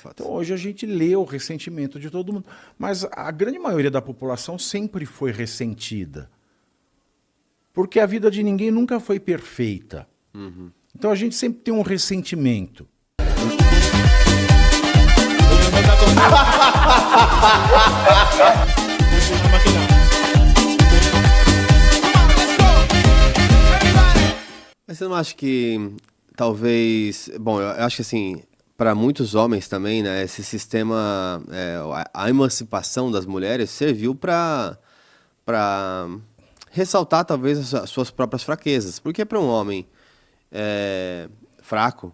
fato. Então hoje a gente lê o ressentimento de todo mundo. Mas a grande maioria da população sempre foi ressentida. Porque a vida de ninguém nunca foi perfeita. Então a gente sempre tem um ressentimento. Mas você não acha que talvez... Bom, eu acho que assim, para muitos homens também, né, esse sistema, a emancipação das mulheres serviu para ressaltar talvez as suas próprias fraquezas. Porque para um homem fraco,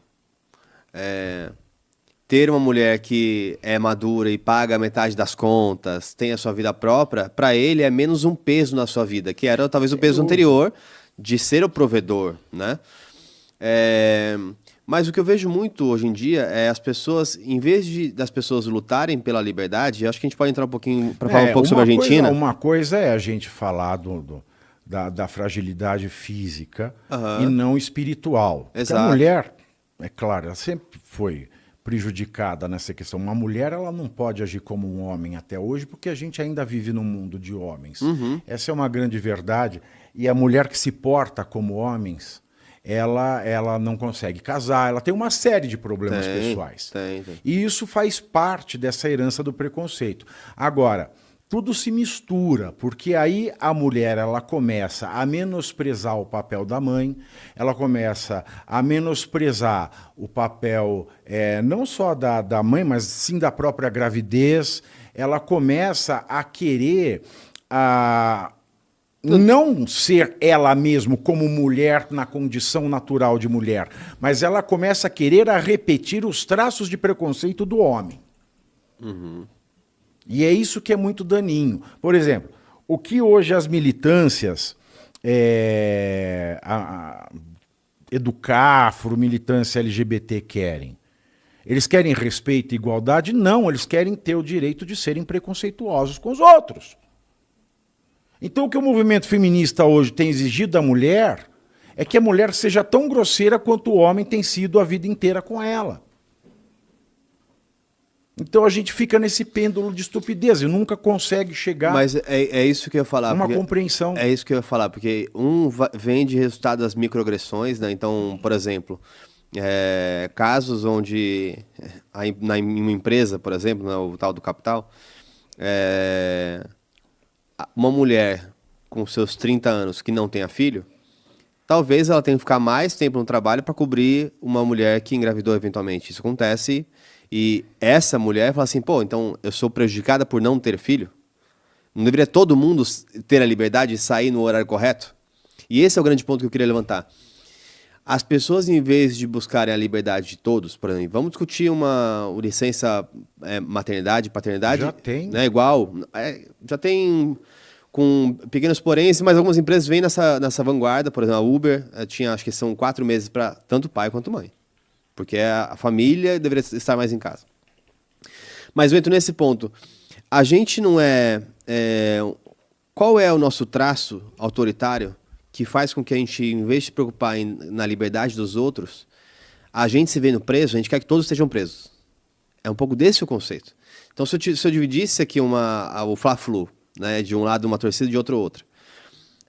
ter uma mulher que é madura e paga metade das contas, tem a sua vida própria, para ele é menos um peso na sua vida, que era talvez o peso anterior de ser o provedor, né? Mas o que eu vejo muito hoje em dia é as pessoas, em vez das pessoas lutarem pela liberdade, acho que a gente pode entrar um pouquinho para falar um pouco sobre a Argentina. Uma coisa é a gente falar da fragilidade física e não espiritual. Exato. Porque a mulher, é claro, ela sempre foi prejudicada nessa questão. Uma mulher, ela não pode agir como um homem até hoje, porque a gente ainda vive num mundo de homens. Essa é uma grande verdade. E a mulher que se porta como homens, ela não consegue casar, ela tem uma série de problemas pessoais. Tem. E isso faz parte dessa herança do preconceito. Agora, tudo se mistura, porque aí a mulher ela começa a menosprezar o papel da mãe, ela começa a menosprezar o papel não só da mãe, mas sim da própria gravidez, ela começa a querer não ser ela mesma como mulher na condição natural de mulher, mas ela começa a querer repetir os traços de preconceito do homem. E é isso que é muito daninho. Por exemplo, o que hoje as militâncias Educafro, militância LGBT querem? Eles querem respeito e igualdade? Não, eles querem ter o direito de serem preconceituosos com os outros. Então o que o movimento feminista hoje tem exigido da mulher é que a mulher seja tão grosseira quanto o homem tem sido a vida inteira com ela. Então a gente fica nesse pêndulo de estupidez e nunca consegue chegar. Mas é isso que eu ia falar. Uma compreensão. É isso que eu ia falar, porque vem de resultado das microagressões, né? Então, por exemplo, casos onde em uma empresa, por exemplo, né, o tal do capital, uma mulher com seus 30 anos que não tenha filho, talvez ela tenha que ficar mais tempo no trabalho para cobrir uma mulher que engravidou eventualmente. Isso acontece e essa mulher fala assim, pô, então eu sou prejudicada por não ter filho? Não deveria todo mundo ter a liberdade de sair no horário correto? E esse é o grande ponto que eu queria levantar. As pessoas, em vez de buscarem a liberdade de todos, por exemplo, vamos discutir uma licença maternidade, paternidade. Já tem. Né, igual. Já tem com pequenos poréns, mas algumas empresas vêm nessa vanguarda. Por exemplo, a Uber tinha, acho que são 4 meses para tanto pai quanto mãe. Porque a família deveria estar mais em casa. Mas eu entro nesse ponto. A gente não qual é o nosso traço autoritário que faz com que a gente, em vez de se preocupar na liberdade dos outros, a gente se vendo preso, a gente quer que todos estejam presos. É um pouco desse o conceito. Então, se eu dividisse aqui o Fla-Flu, né, de um lado uma torcida e de outro outra,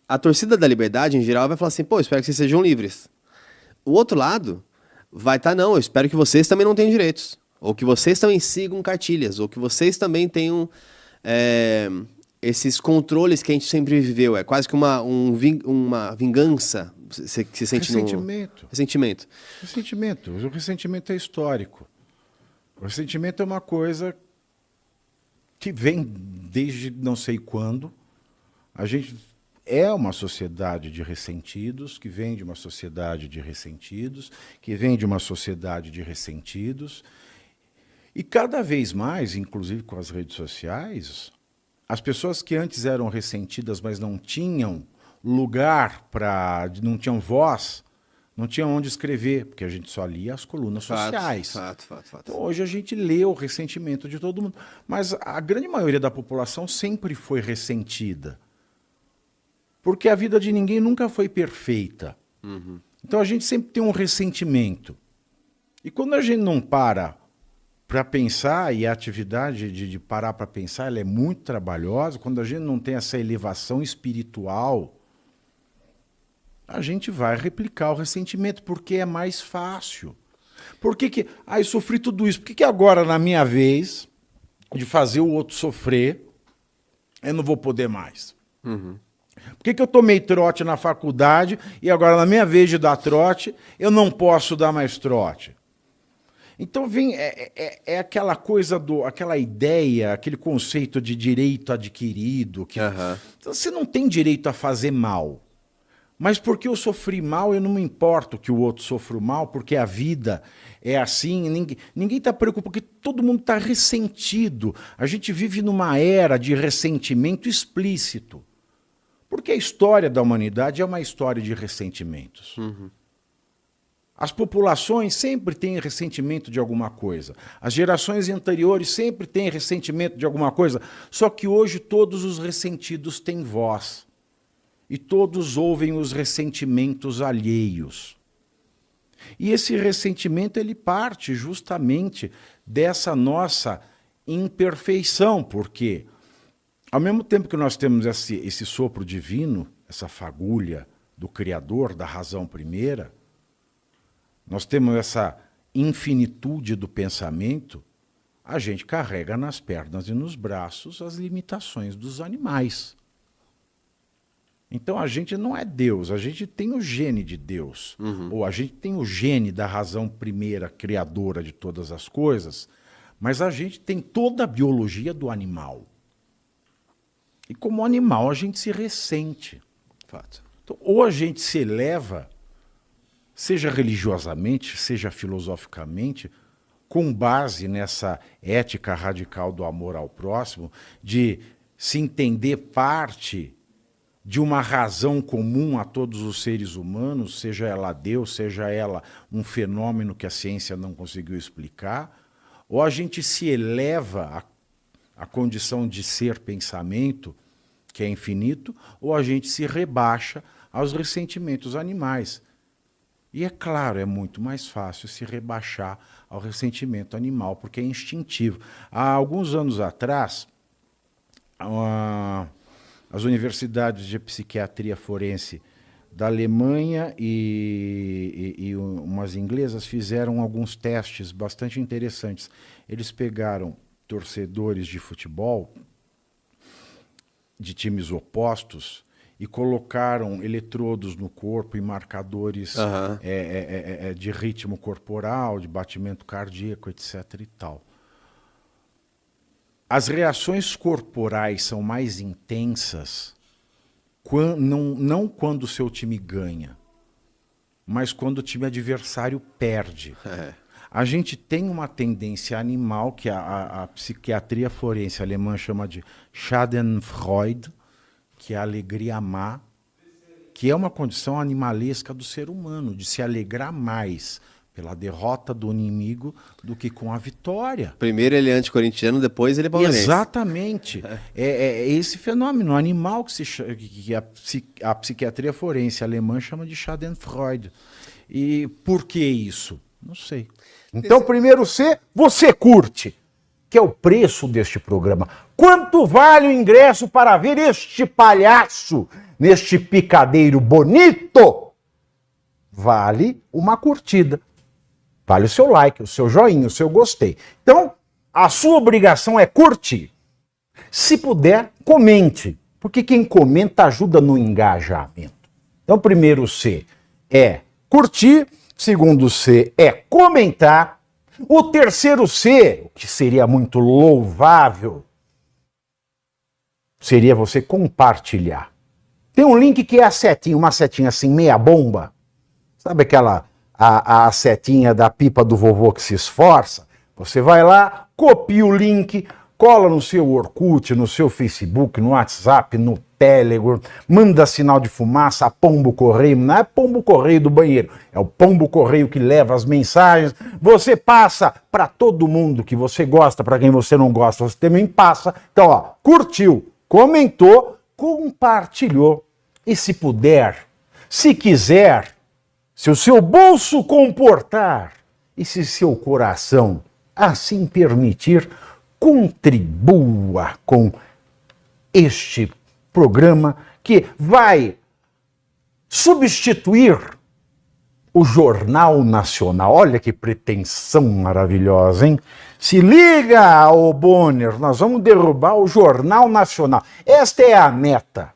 a torcida da liberdade, em geral, vai falar assim, pô, espero que vocês sejam livres. O outro lado vai estar, não, eu espero que vocês também não tenham direitos, ou que vocês também sigam cartilhas, ou que vocês também tenham esses controles que a gente sempre viveu. É quase que uma vingança que se sente Ressentimento. O ressentimento é histórico. O ressentimento é uma coisa que vem desde não sei quando. A gente é uma sociedade de ressentidos, que vem de uma sociedade de ressentidos, que vem de uma sociedade de ressentidos. E cada vez mais, inclusive com as redes sociais, as pessoas que antes eram ressentidas, mas não tinham lugar não tinham voz, não tinham onde escrever, porque a gente só lia as colunas sociais. Fato. Então, hoje a gente lê o ressentimento de todo mundo. Mas a grande maioria da população sempre foi ressentida. Porque a vida de ninguém nunca foi perfeita. Então a gente sempre tem um ressentimento. E quando a gente não para para pensar, e a atividade de parar para pensar, ela é muito trabalhosa. Quando a gente não tem essa elevação espiritual, a gente vai replicar o ressentimento, porque é mais fácil. Por que eu sofri tudo isso? Por que agora, na minha vez de fazer o outro sofrer, eu não vou poder mais? Uhum. Por que eu tomei trote na faculdade e agora, na minha vez de dar trote, eu não posso dar mais trote? Então é aquela coisa, aquela ideia, aquele conceito de direito adquirido. Que você não tem direito a fazer mal. Mas porque eu sofri mal, eu não me importo que o outro sofra mal, porque a vida é assim, ninguém está preocupado, porque todo mundo está ressentido. A gente vive numa era de ressentimento explícito. Porque a história da humanidade é uma história de ressentimentos. Uhum. As populações sempre têm ressentimento de alguma coisa. As gerações anteriores sempre têm ressentimento de alguma coisa. Só que hoje todos os ressentidos têm voz. E todos ouvem os ressentimentos alheios. E esse ressentimento ele parte justamente dessa nossa imperfeição, porque ao mesmo tempo que nós temos esse sopro divino, essa fagulha do Criador, da razão primeira, nós temos essa infinitude do pensamento, a gente carrega nas pernas e nos braços as limitações dos animais. Então a gente não é Deus, a gente tem o gene de Deus, ou a gente tem o gene da razão primeira, criadora de todas as coisas, mas a gente tem toda a biologia do animal. E como animal a gente se ressente. Fato. Então, ou a gente se eleva, seja religiosamente, seja filosoficamente, com base nessa ética radical do amor ao próximo, de se entender parte de uma razão comum a todos os seres humanos, seja ela Deus, seja ela um fenômeno que a ciência não conseguiu explicar, ou a gente se eleva à condição de ser pensamento, que é infinito, ou a gente se rebaixa aos ressentimentos animais. E é claro, é muito mais fácil se rebaixar ao ressentimento animal, porque é instintivo. Há alguns anos atrás, as universidades de psiquiatria forense da Alemanha e umas inglesas fizeram alguns testes bastante interessantes. Eles pegaram torcedores de futebol de times opostos e colocaram eletrodos no corpo e marcadores de ritmo corporal, de batimento cardíaco, etc. e tal. As reações corporais são mais intensas não quando o seu time ganha, mas quando o time adversário perde. A gente tem uma tendência animal que a psiquiatria forense alemã chama de Schadenfreude, que é a alegria má, que é uma condição animalesca do ser humano, de se alegrar mais pela derrota do inimigo do que com a vitória. Primeiro ele é anticorintiano, depois ele é palmeirense. Exatamente. É esse fenômeno animal que a psiquiatria forense alemã chama de Schadenfreude. E por que isso? Não sei. Então, primeiro C, você curte, que é o preço deste programa. Quanto vale o ingresso para ver este palhaço neste picadeiro bonito? Vale uma curtida. Vale o seu like, o seu joinha, o seu gostei. Então, a sua obrigação é curtir. Se puder, comente, porque quem comenta ajuda no engajamento. Então, primeiro C é curtir, segundo C é comentar, o terceiro C, o que seria muito louvável, seria você compartilhar. Tem um link que é a setinha, uma setinha assim, meia bomba. Sabe aquela... A setinha da pipa do vovô que se esforça, você vai lá, copia o link, cola no seu Orkut, no seu Facebook, no WhatsApp, no Telegram, manda sinal de fumaça, pombo correio, não é pombo correio do banheiro, é o pombo correio que leva as mensagens, você passa para todo mundo que você gosta, para quem você não gosta, você também passa. Então, ó, curtiu, comentou, compartilhou, e se puder, se quiser, se o seu bolso comportar e se seu coração assim permitir, contribua com este programa que vai substituir o Jornal Nacional. Olha que pretensão maravilhosa, hein? Se liga, ô Bonner, nós vamos derrubar o Jornal Nacional. Esta é a meta.